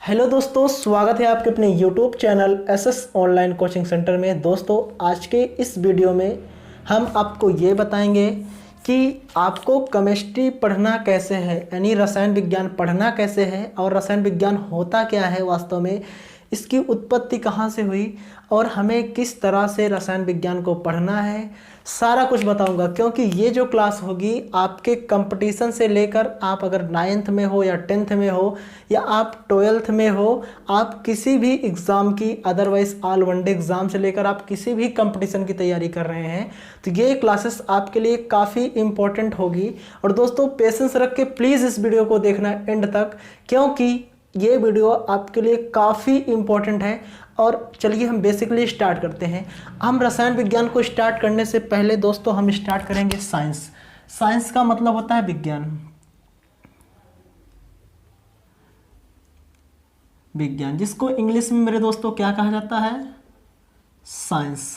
Hello दोस्तों, स्वागत है आपके अपने YouTube channel SS online coaching centre में। दोस्तों, आज के इस वीडियो में हम आपको ये बताएंगे कि आपको केमिस्ट्री पढ़ना कैसे है, यानी रसायन विज्ञान पढ़ना कैसे है और रसायन विज्ञान होता क्या है वास्तव में, इसकी उत्पत्ति कहाँ से हुई और हमें किस तरह से रसायन विज्ञान को पढ़ना है, सारा कुछ बताऊंगा। क्योंकि ये जो क्लास होगी आपके कंपटीशन से लेकर, आप अगर 9th में हो या 10th में हो या आप 12th में हो, आप किसी भी एग्ज़ाम की, अदरवाइज ऑल वनडे एग्ज़ाम से लेकर आप किसी भी कंपटीशन की तैयारी कर रहे हैं तो ये क्लासेस आपके लिए काफ़ी इंपॉर्टेंट होगी। और दोस्तों, पेशेंस रख के प्लीज़ इस वीडियो को देखना एंड तक, क्योंकि ये वीडियो आपके लिए काफ़ी इंपॉर्टेंट है। और चलिए हम बेसिकली स्टार्ट करते हैं। हम रसायन विज्ञान को स्टार्ट करने से पहले दोस्तों हम स्टार्ट करेंगे साइंस। साइंस का मतलब होता है विज्ञान। विज्ञान जिसको इंग्लिश में मेरे दोस्तों क्या कहा जाता है? साइंस।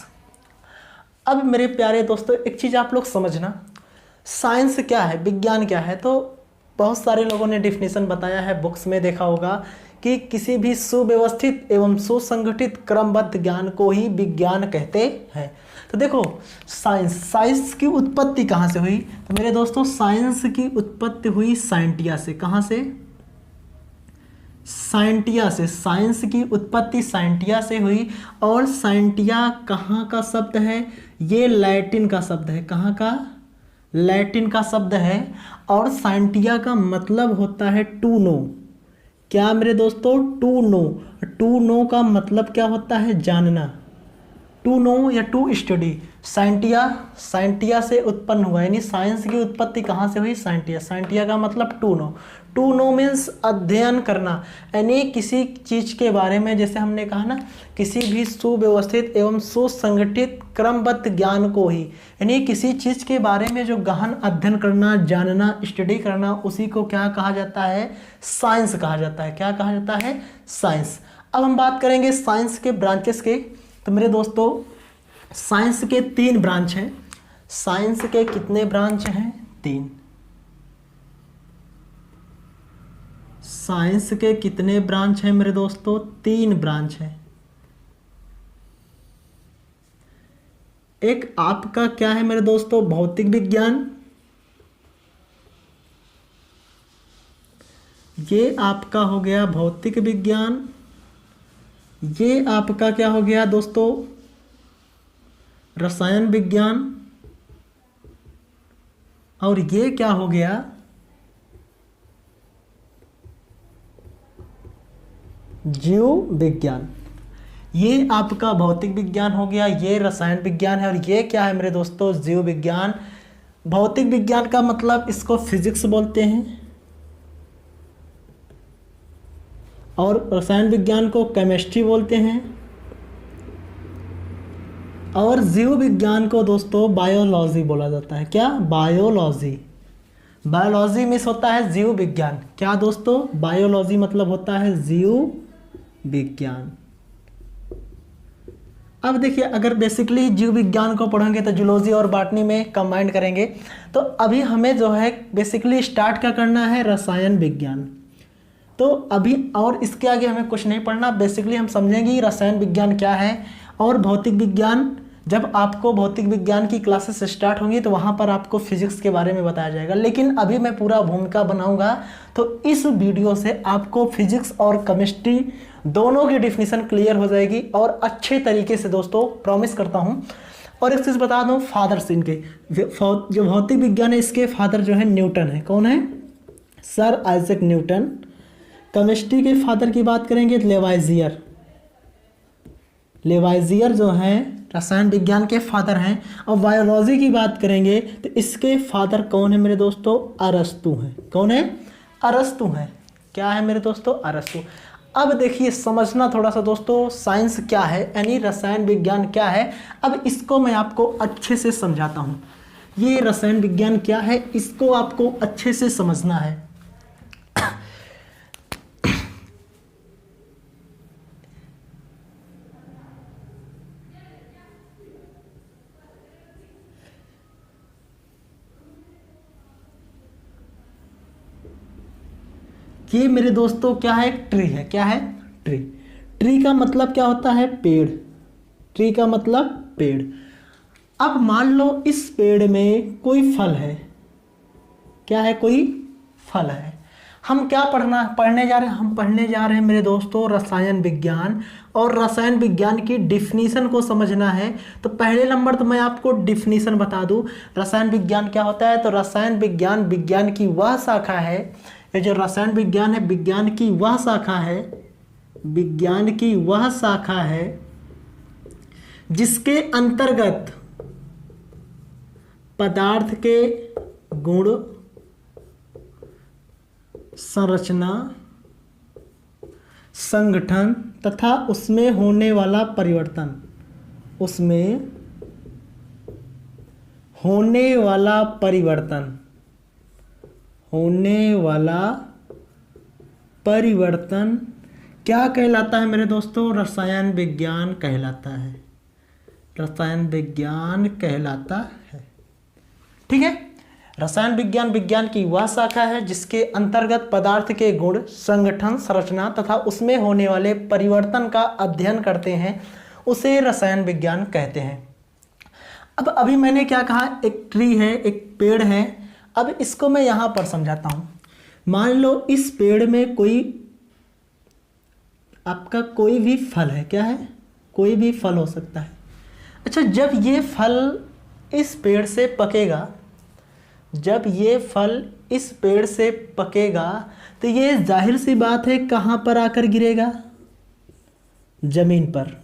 अब मेरे प्यारे दोस्तों, एक चीज़ आप लोग समझना, साइंस क्या है, विज्ञान क्या है। तो बहुत सारे लोगों ने डिफिनेशन बताया है, बुक्स में देखा होगा कि किसी भी सुव्यवस्थित एवं सुसंगठित क्रमबद्ध ज्ञान को ही विज्ञान कहते हैं। तो देखो, साइंस की उत्पत्ति कहाँ से हुई? तो मेरे दोस्तों, साइंस की उत्पत्ति हुई साइंटिया से। कहाँ से? साइंटिया से। साइंस की उत्पत्ति साइंटिया से हुई। और साइंटिया कहाँ का शब्द है? ये लैटिन का शब्द है। कहाँ का? लैटिन का शब्द है। और साइंटिया का मतलब होता है टू नो। क्या मेरे दोस्तों? To know. टू नो का मतलब क्या होता है? जानना। टू नो या टू स्टडी। साइंटिया से उत्पन्न हुआ, यानी साइंस की उत्पत्ति कहाँ से हुई? साइंटिया। साइंटिया का मतलब to know. To know means अध्ययन करना, यानी किसी चीज़ के बारे में, जैसे हमने कहा ना, किसी भी सुव्यवस्थित एवं सुसंगठित क्रमबद्ध ज्ञान को ही, यानी किसी चीज़ के बारे में जो गहन अध्ययन करना, जानना, स्टडी करना, उसी को क्या कहा जाता है? साइंस कहा जाता है। क्या कहा जाता है? साइंस। अब हम बात करेंगे साइंस के ब्रांचेस के। तो मेरे दोस्तों, साइंस के 3 ब्रांच हैं। साइंस के कितने ब्रांच हैं? 3। साइंस के कितने ब्रांच हैं मेरे दोस्तों? 3 ब्रांच हैं। एक आपका क्या है मेरे दोस्तों? भौतिक विज्ञान। ये आपका हो गया भौतिक विज्ञान। ये आपका क्या हो गया दोस्तों? रसायन विज्ञान। और ये क्या हो गया? जीव विज्ञान। ये आपका भौतिक विज्ञान हो गया, ये रसायन विज्ञान है, और ये क्या है मेरे दोस्तों? जीव विज्ञान। भौतिक विज्ञान का मतलब इसको फिजिक्स बोलते हैं, और रसायन विज्ञान को केमिस्ट्री बोलते हैं, और जीव विज्ञान को दोस्तों बायोलॉजी बोला जाता है। क्या? बायोलॉजी। बायोलॉजी मीन्स होता है जीव विज्ञान। क्या दोस्तों? बायोलॉजी मतलब होता है जीव विज्ञान। अब देखिए, अगर बेसिकली जीव विज्ञान को पढ़ेंगे तो जूलॉजी और बॉटनी में कंबाइंड करेंगे। तो अभी हमें जो है बेसिकली स्टार्ट क्या करना है? रसायन विज्ञान। तो अभी और इसके आगे हमें कुछ नहीं पढ़ना, बेसिकली हम समझेंगे रसायन विज्ञान क्या है और भौतिक विज्ञान। जब आपको भौतिक विज्ञान की क्लासेस स्टार्ट होंगी तो वहाँ पर आपको फिजिक्स के बारे में बताया जाएगा। लेकिन अभी मैं पूरा भूमिका बनाऊंगा, तो इस वीडियो से आपको फिजिक्स और केमिस्ट्री दोनों की डिफिनीशन क्लियर हो जाएगी, और अच्छे तरीके से दोस्तों, प्रॉमिस करता हूँ। और एक चीज़ बता दूँ, फादर्स इनके, जो भौतिक विज्ञान है इसके फादर जो है न्यूटन है। कौन है? Sir Isaac Newton. केमिस्ट्री के फादर की बात करेंगे लेवाइजियर। लेवाइजियर जो हैं रसायन विज्ञान के फादर हैं। और बायोलॉजी की बात करेंगे तो इसके फादर कौन है मेरे दोस्तों? अरस्तु हैं। कौन है? अरस्तु हैं। क्या है मेरे दोस्तों? अरस्तु। अब देखिए, समझना थोड़ा सा दोस्तों, साइंस क्या है, यानी रसायन विज्ञान क्या है। अब इसको मैं आपको अच्छे से समझाता हूँ। ये रसायन विज्ञान क्या है, इसको आपको अच्छे से समझना है। ये मेरे दोस्तों क्या है, ट्री है। क्या है, ट्री। ट्री का मतलब क्या होता है, पेड़। ट्री का मतलब पेड़। अब मान लो इस पेड़ में कोई फल है। क्या है, कोई फल है। हम क्या पढ़ने जा रहे हैं, हम पढ़ने जा रहे हैं मेरे दोस्तों रसायन विज्ञान। और रसायन विज्ञान की डिफिनीशन को समझना है। तो पहले नंबर तो मैं आपको डिफिनीशन बता दूं, रसायन विज्ञान क्या होता है। तो रसायन विज्ञान विज्ञान की वह शाखा है, ये जो रसायन विज्ञान है विज्ञान की वह शाखा है, विज्ञान की वह शाखा है जिसके अंतर्गत पदार्थ के गुण, संरचना, संगठन तथा उसमें होने वाला परिवर्तन, उसमें होने वाला परिवर्तन, होने वाला परिवर्तन क्या कहलाता है मेरे दोस्तों, रसायन विज्ञान कहलाता है। रसायन विज्ञान कहलाता है। ठीक है। रसायन विज्ञान विज्ञान की वह शाखा है जिसके अंतर्गत पदार्थ के गुण, संगठन, संरचना तथा उसमें होने वाले परिवर्तन का अध्ययन करते हैं, उसे रसायन विज्ञान कहते हैं। अब अभी मैंने क्या कहा, एक ट्री है, एक पेड़ है। अब इसको मैं यहां पर समझाता हूं। मान लो इस पेड़ में कोई आपका कोई भी फल है। क्या है, कोई भी फल हो सकता है। अच्छा, जब ये फल इस पेड़ से पकेगा, जब ये फल इस पेड़ से पकेगा तो ये जाहिर सी बात है कहाँ पर आकर गिरेगा, जमीन पर।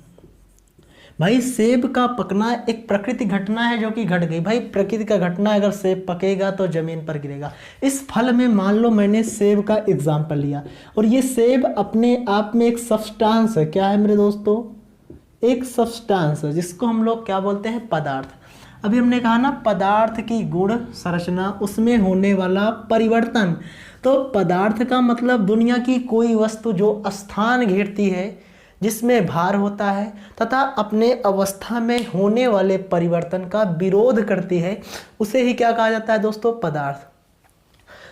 भाई सेब का पकना एक प्राकृतिक घटना है जो कि घट गई। भाई प्रकृति का घटना, अगर सेब पकेगा तो जमीन पर गिरेगा। इस फल में मान लो मैंने सेब का एग्जाम्पल लिया, और ये सेब अपने आप में एक सब्सटेंस है। क्या है मेरे दोस्तों, एक सब्सटेंस है जिसको हम लोग क्या बोलते हैं, पदार्थ। अभी हमने कहा ना पदार्थ की गुण, संरचना, उसमें होने वाला परिवर्तन। तो पदार्थ का मतलब दुनिया की कोई वस्तु जो स्थान घेरती है, जिसमें भार होता है तथा अपने अवस्था में होने वाले परिवर्तन का विरोध करती है, उसे ही क्या कहा जाता है दोस्तों, पदार्थ।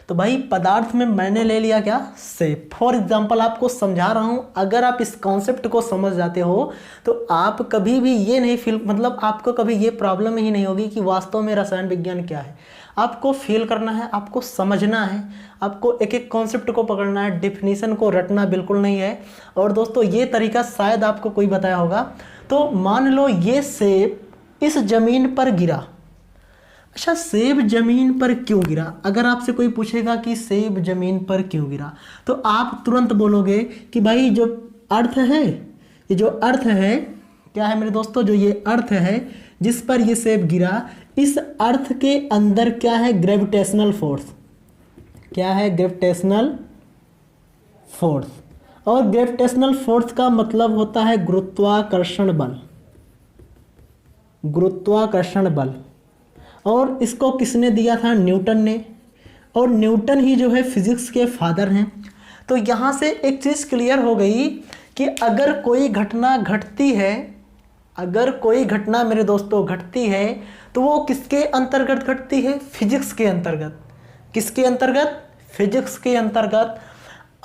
तो भाई पदार्थ में मैंने ले लिया क्या, सेब। फॉर एग्जाम्पल आपको समझा रहा हूं, अगर आप इस कॉन्सेप्ट को समझ जाते हो तो आप कभी भी ये नहीं फील, मतलब आपको कभी ये प्रॉब्लम ही नहीं होगी कि वास्तव में रसायन विज्ञान क्या है। आपको फील करना है, आपको समझना है, आपको एक एक कॉन्सेप्ट को पकड़ना है, डिफिनीशन को रटना बिल्कुल नहीं है। और दोस्तों ये तरीका शायद आपको कोई बताया होगा। तो मान लो ये सेब इस जमीन पर गिरा। अच्छा, सेब जमीन पर क्यों गिरा? अगर आपसे कोई पूछेगा कि सेब जमीन पर क्यों गिरा, तो आप तुरंत बोलोगे कि भाई जो अर्थ है, ये जो अर्थ है, क्या है मेरे दोस्तों, जो ये अर्थ है जिस पर ये सेब गिरा, इस अर्थ के अंदर क्या है, ग्रेविटेशनल फोर्स। क्या है, ग्रेविटेशनल फोर्स। और ग्रेविटेशनल फोर्स का मतलब होता है गुरुत्वाकर्षण बल, गुरुत्वाकर्षण बल। और इसको किसने दिया था, न्यूटन ने। और न्यूटन ही जो है फिजिक्स के फादर हैं। तो यहाँ से एक चीज़ क्लियर हो गई कि अगर कोई घटना घटती है, अगर कोई घटना मेरे दोस्तों घटती है, तो वो किसके अंतर्गत घटती है, फिजिक्स के अंतर्गत। किसके अंतर्गत, फिजिक्स के अंतर्गत।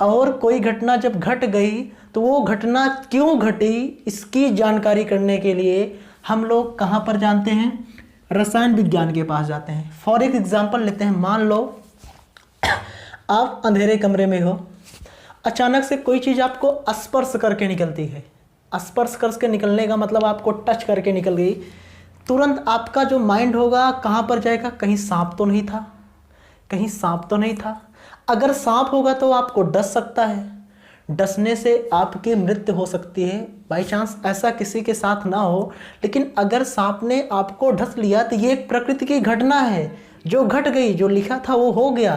और कोई घटना जब घट गई तो वो घटना क्यों घटी, इसकी जानकारी करने के लिए हम लोग कहाँ पर जानते हैं, रसायन विज्ञान के पास जाते हैं। फॉर एक एग्जांपल लेते हैं। मान लो आप अंधेरे कमरे में हो, अचानक से कोई चीज़ आपको स्पर्श करके निकलती है। स्पर्श करके निकलने का मतलब आपको टच करके निकल गई। तुरंत आपका जो माइंड होगा कहाँ पर जाएगा, कहीं सांप तो नहीं था, कहीं सांप तो नहीं था। अगर सांप होगा तो आपको डस सकता है, डसने से आपकी मृत्यु हो सकती है। बाई चांस ऐसा किसी के साथ ना हो, लेकिन अगर सांप ने आपको डस लिया तो ये एक प्रकृति की घटना है जो घट गई, जो लिखा था वो हो गया।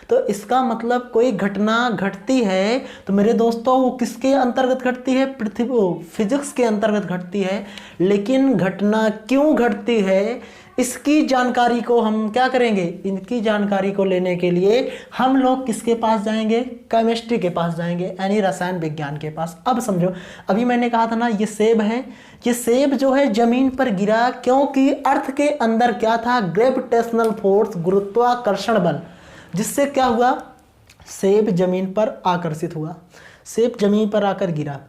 तो इसका मतलब कोई घटना घटती है तो मेरे दोस्तों वो किसके अंतर्गत घटती है, पृथ्वी फिजिक्स के अंतर्गत घटती है। लेकिन घटना क्यों घटती है, इसकी जानकारी को हम क्या करेंगे, इनकी जानकारी को लेने के लिए हम लोग किसके पास जाएंगे, केमिस्ट्री के पास जाएंगे, यानी रसायन विज्ञान के पास। अब समझो, अभी मैंने कहा था ना ये सेब है, ये सेब जो है जमीन पर गिरा क्योंकि अर्थ के अंदर क्या था, ग्रेविटेशनल फोर्स, गुरुत्वाकर्षण बल। जिससे क्या हुआ, सेब जमीन पर आकर्षित हुआ, सेब जमीन पर आकर गिरा।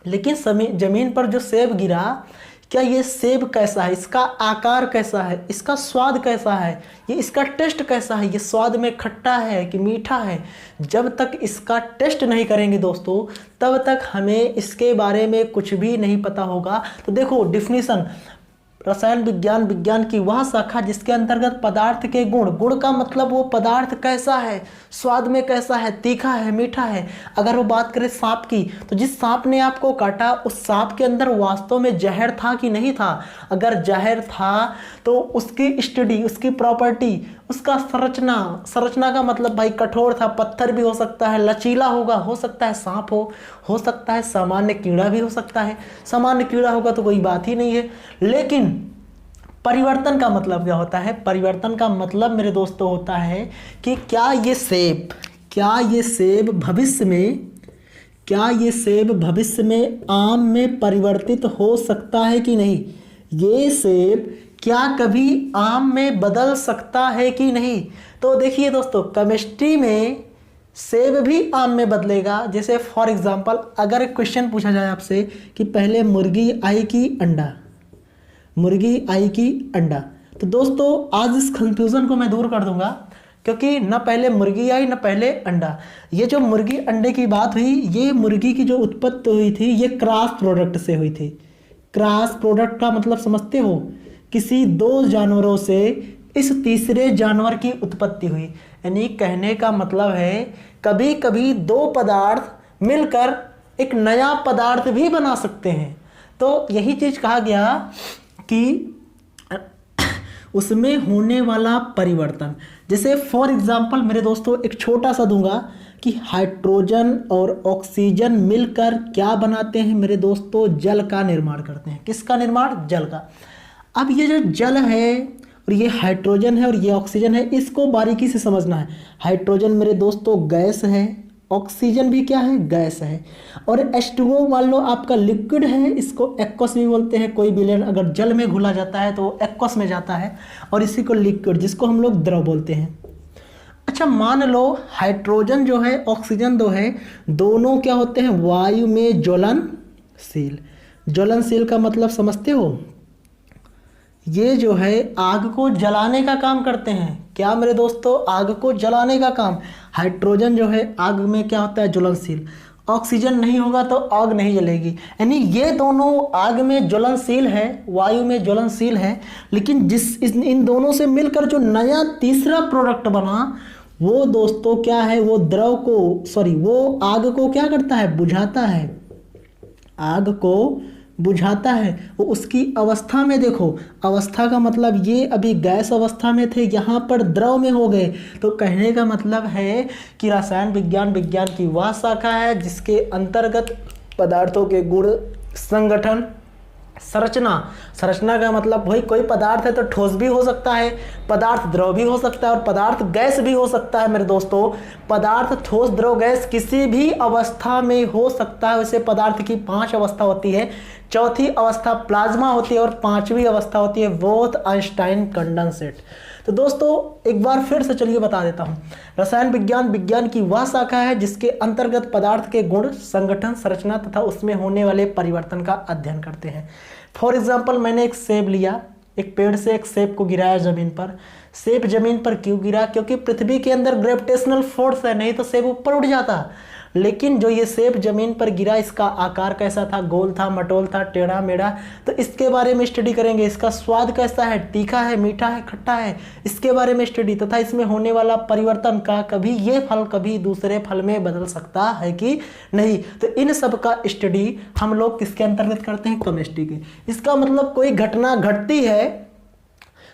लेकिन जमीन पर जो सेब गिरा, क्या ये सेब कैसा है, इसका आकार कैसा है, इसका स्वाद कैसा है, ये इसका टेस्ट कैसा है, ये स्वाद में खट्टा है कि मीठा है, जब तक इसका टेस्ट नहीं करेंगे दोस्तों तब तक हमें इसके बारे में कुछ भी नहीं पता होगा। तो देखो डिफिनीशन, रसायन विज्ञान विज्ञान की वह शाखा जिसके अंतर्गत पदार्थ के गुण, गुण का मतलब वो पदार्थ कैसा है, स्वाद में कैसा है, तीखा है, मीठा है। अगर वो बात करें सांप की, तो जिस सांप ने आपको काटा उस सांप के अंदर वास्तव में जहर था कि नहीं था, अगर जहर था तो उसकी स्टडी, उसकी प्रॉपर्टी, उसका संरचना का मतलब भाई कठोर था, पत्थर भी हो सकता है, लचीला होगा, हो सकता है सांप हो सकता है सामान्य कीड़ा भी हो सकता है। सामान्य कीड़ा होगा तो कोई बात ही नहीं है। लेकिन परिवर्तन का मतलब क्या होता है, परिवर्तन का मतलब मेरे दोस्तों होता है कि क्या ये सेब भविष्य में आम में परिवर्तित हो सकता है कि नहीं, ये सेब क्या कभी आम में बदल सकता है कि नहीं। तो देखिए दोस्तों, केमिस्ट्री में सेब भी आम में बदलेगा। जैसे फॉर एग्जांपल अगर एक क्वेश्चन पूछा जाए आपसे कि पहले मुर्गी आई कि अंडा, तो दोस्तों आज इस कंफ्यूजन को मैं दूर कर दूंगा, क्योंकि न पहले मुर्गी आई न पहले अंडा। ये जो मुर्गी अंडे की बात हुई, ये मुर्गी की जो उत्पत्ति हुई थी ये क्रॉस प्रोडक्ट से हुई थी। क्रॉस प्रोडक्ट का मतलब समझते हो, किसी दो जानवरों से इस तीसरे जानवर की उत्पत्ति हुई। यानी कहने का मतलब है कभी कभी दो पदार्थ मिलकर एक नया पदार्थ भी बना सकते हैं। तो यही चीज कहा गया कि उसमें होने वाला परिवर्तन, जैसे फॉर एग्जाम्पल मेरे दोस्तों एक छोटा सा दूंगा कि हाइड्रोजन और ऑक्सीजन मिलकर क्या बनाते हैं मेरे दोस्तों, जल का निर्माण करते हैं। किसका निर्माण? जल का। अब ये जो जल है और ये हाइड्रोजन है और ये ऑक्सीजन है, इसको बारीकी से समझना है। हाइड्रोजन मेरे दोस्तों गैस है, ऑक्सीजन भी क्या है? गैस है। और H2O मान लो आपका लिक्विड है, इसको एक्वस भी बोलते हैं। कोई विलेन अगर जल में घुला जाता है तो एक्वस में जाता है, और इसी को लिक्विड, जिसको हम लोग द्रव बोलते हैं। अच्छा मान लो हाइड्रोजन जो है, ऑक्सीजन दो है, दोनों क्या होते हैं? वायु में ज्वलनशील। ज्वलनशील का मतलब समझते हो? ये जो है आग को जलाने का काम करते हैं। क्या मेरे दोस्तों? आग को जलाने का काम। हाइड्रोजन जो है आग में क्या होता है? ज्वलनशील। ऑक्सीजन नहीं होगा तो आग नहीं जलेगी। यानी ये दोनों आग में ज्वलनशील है, वायु में ज्वलनशील है, लेकिन इन दोनों से मिलकर जो नया तीसरा प्रोडक्ट बना, वो दोस्तों क्या है? वो वो आग को क्या करता है? बुझाता है। आग को बुझाता है। वो उसकी अवस्था में देखो, अवस्था का मतलब ये अभी गैस अवस्था में थे, यहाँ पर द्रव में हो गए। तो कहने का मतलब है कि रसायन विज्ञान विज्ञान की वह शाखा है जिसके अंतर्गत पदार्थों के गुण, संगठन, संरचना का मतलब भाई कोई पदार्थ है तो ठोस भी हो सकता है, पदार्थ द्रव भी हो सकता है, और पदार्थ गैस भी हो सकता है। मेरे दोस्तों पदार्थ ठोस द्रव गैस किसी भी अवस्था में हो सकता है। वैसे पदार्थ की 5 अवस्था होती है, चौथी अवस्था प्लाज्मा होती है और 5वीं अवस्था होती है बोथ-आइंस्टाइन कंडेंसेट। तो दोस्तों एक बार फिर से चलिए बता देता हूँ, रसायन विज्ञान विज्ञान की वह शाखा है जिसके अंतर्गत पदार्थ के गुण, संगठन, संरचना तथा उसमें होने वाले परिवर्तन का अध्ययन करते हैं। फॉर एग्जाम्पल मैंने एक सेब लिया, एक पेड़ से एक सेब को गिराया जमीन पर। सेब जमीन पर क्यों गिरा? क्योंकि पृथ्वी के अंदर ग्रेविटेशनल फोर्स है, नहीं तो सेब ऊपर उठ जाता। लेकिन जो ये सेब जमीन पर गिरा, इसका आकार कैसा था? गोल था, मटोल था, टेढ़ा मेढ़ा। तो इसके बारे में स्टडी करेंगे। इसका स्वाद कैसा है? तीखा है, मीठा है, खट्टा है, इसके बारे में स्टडी, तथा इसमें होने वाला परिवर्तन का कभी ये फल कभी दूसरे फल में बदल सकता है कि नहीं। तो इन सब का स्टडी हम लोग किसके अंतर्गत करते हैं? केमिस्ट्री के। इसका मतलब कोई घटना घटती है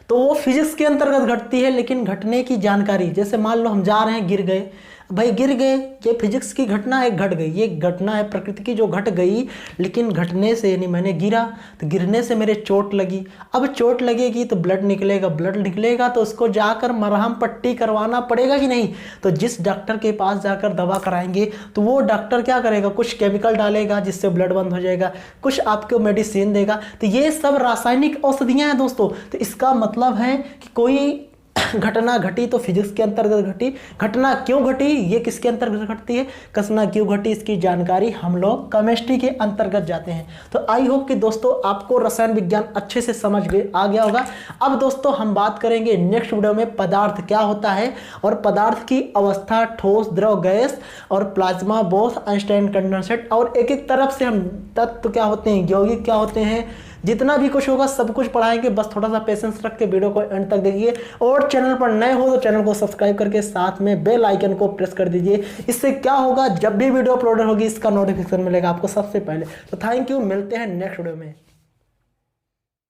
तो वो फिजिक्स के अंतर्गत घटती है, लेकिन घटने की जानकारी, जैसे मान लो हम जा रहे हैं, गिर गए, भाई गिर गए, ये फिजिक्स की घटना है, घट गई, ये घटना है प्रकृति की जो घट गई। लेकिन घटने से, यानी मैंने गिरा तो गिरने से मेरे चोट लगी। अब चोट लगेगी तो ब्लड निकलेगा तो उसको जाकर मरहम पट्टी करवाना पड़ेगा कि नहीं। तो जिस डॉक्टर के पास जाकर दवा कराएंगे तो वो डॉक्टर क्या करेगा? कुछ केमिकल डालेगा जिससे ब्लड बंद हो जाएगा, कुछ आपको मेडिसिन देगा। तो ये सब रासायनिक औषधियाँ हैं दोस्तों। तो इसका मतलब है कि कोई घटना घटी तो फिजिक्स के अंतर्गत घटी, घटना क्यों घटी ये किसके अंतर्गत घटती है, घटना क्यों घटी इसकी जानकारी हम लोग केमिस्ट्री के अंतर्गत जाते हैं। तो आई होप कि दोस्तों आपको रसायन विज्ञान अच्छे से समझ आ गया होगा। अब दोस्तों हम बात करेंगे नेक्स्ट वीडियो में पदार्थ क्या होता है और पदार्थ की अवस्था ठोस, द्रव, गैस और प्लाज्मा, बोथ, आइंस्टाइन, कंडेंसेट, और एक एक तरफ से हम तत्व क्या होते हैं, यौगिक क्या होते हैं, जितना भी कुछ होगा सब कुछ पढ़ाएंगे। बस थोड़ा सा पेशेंस रख के वीडियो को एंड तक देखिए और चैनल पर नए हो तो चैनल को सब्सक्राइब करके साथ में बेल आइकन को प्रेस कर दीजिए। इससे क्या होगा, जब भी वीडियो अपलोड होगी इसका नोटिफिकेशन मिलेगा आपको सबसे पहले। तो थैंक यू, मिलते हैं नेक्स्ट वीडियो में।